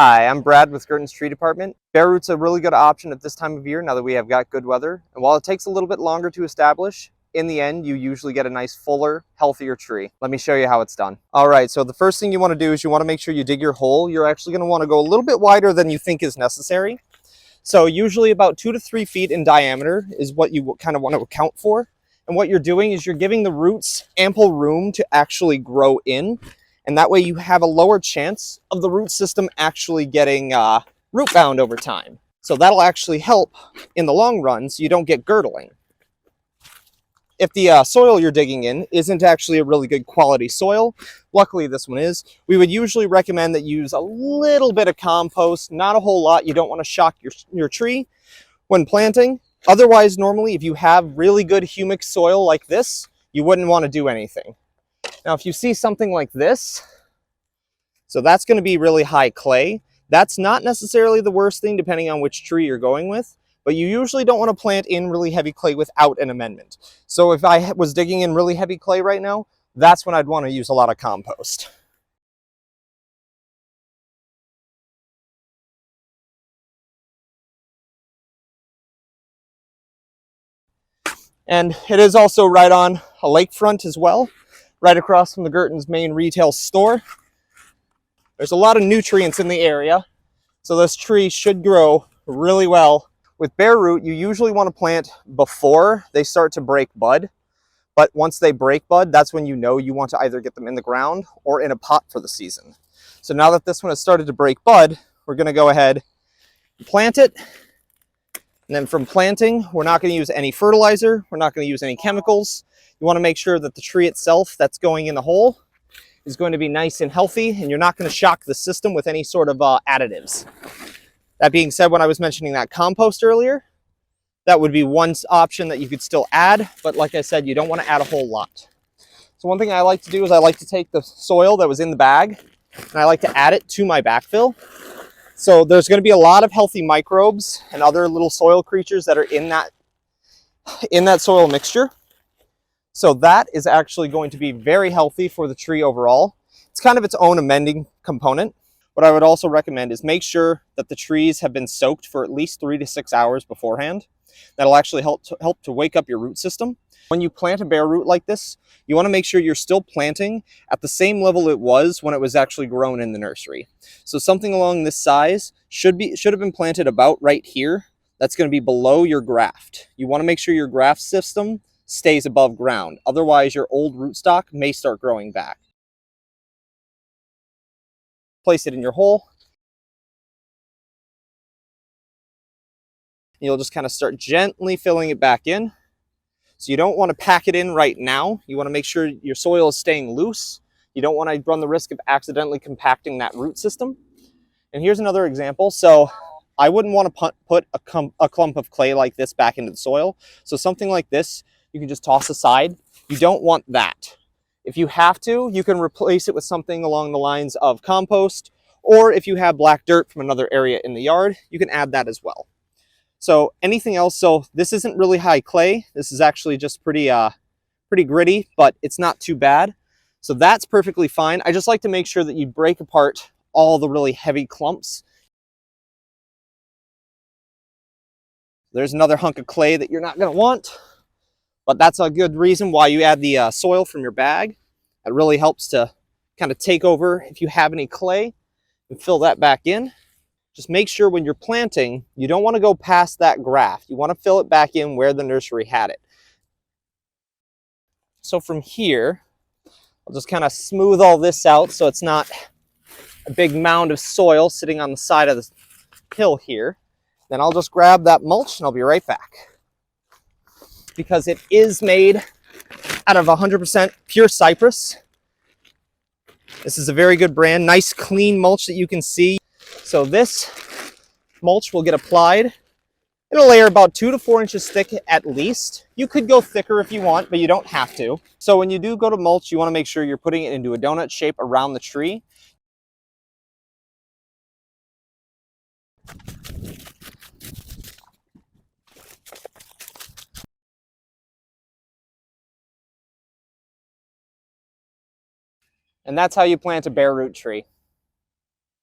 Hi, I'm Brad with Gertens Tree Department. Bareroot's a really good option at this time of year now that we have got good weather. And while it takes a little bit longer to establish, in the end, you usually get a nice, fuller, healthier tree. Let me show you how it's done. All right, so the first thing you want to do is you want to make sure you dig your hole. You're actually going to want to go a little bit wider than you think is necessary. So usually about 2 to 3 feet in diameter is what you kind of want to account for. And what you're doing is you're giving the roots ample room to actually grow in. And that way you have a lower chance of the root system actually getting root bound over time. So that'll actually help in the long run so you don't get girdling. If the soil you're digging in isn't actually a really good quality soil, luckily this one is, we would usually recommend that you use a little bit of compost, not a whole lot. You don't want to shock your tree when planting. Otherwise, normally, if you have really good humic soil like this, you wouldn't want to do anything. Now, if you see something like this, so that's going to be really high clay. That's not necessarily the worst thing depending on which tree you're going with, but you usually don't want to plant in really heavy clay without an amendment. So if I was digging in really heavy clay right now, that's when I'd want to use a lot of compost. And it is also right on a lakefront as well, right across from the Gertens main retail store. There's a lot of nutrients in the area, so this tree should grow really well. With Bareroot, you usually want to plant before they start to break bud, but once they break bud, that's when you know you want to either get them in the ground or in a pot for the season. So now that this one has started to break bud, we're going to go ahead and plant it. And then from planting, we're not going to use any fertilizer. We're not going to use any chemicals. You want to make sure that the tree itself that's going in the hole is going to be nice and healthy, and you're not going to shock the system with any sort of additives. That being said, when I was mentioning that compost earlier, that would be one option that you could still add, but like I said, you don't want to add a whole lot. So one thing I like to do is I like to take the soil that was in the bag and I like to add it to my backfill. So there's going to be a lot of healthy microbes and other little soil creatures that are in that soil mixture. So that is actually going to be very healthy for the tree overall. It's kind of its own amending component. What I would also recommend is make sure that the trees have been soaked for at least 3 to 6 hours beforehand. That'll actually help to wake up your root system. When you plant a Bareroot like this, you want to make sure you're still planting at the same level it was when it was actually grown in the nursery. So something along this size should have been planted about right here. That's going to be below your graft. You want to make sure your graft system stays above ground. Otherwise, your old rootstock may start growing back. Place it in your hole. You'll just kind of start gently filling it back in. So you don't want to pack it in right now. You want to make sure your soil is staying loose. You don't want to run the risk of accidentally compacting that root system. And here's another example. So I wouldn't want to put a clump of clay like this back into the soil. So something like this, you can just toss aside. You don't want that. If you have to, you can replace it with something along the lines of compost, or if you have black dirt from another area in the yard, you can add that as well. So anything else, so this isn't really high clay. This is actually just pretty gritty, but it's not too bad. So that's perfectly fine. I just like to make sure that you break apart all the really heavy clumps. There's another hunk of clay that you're not going to want, but that's a good reason why you add the soil from your bag. It really helps to kind of take over if you have any clay and fill that back in. Just make sure when you're planting, you don't want to go past that graft. You want to fill it back in where the nursery had it. So from here, I'll just kind of smooth all this out so it's not a big mound of soil sitting on the side of the hill here. Then I'll just grab that mulch and I'll be right back. Because it is made out of 100% pure cypress. This is a very good brand, nice clean mulch that you can see. So this mulch will get applied. It'll layer about 2 to 4 inches thick at least. You could go thicker if you want, but you don't have to. So when you do go to mulch, you want to make sure you're putting it into a donut shape around the tree. And that's how you plant a Bareroot tree.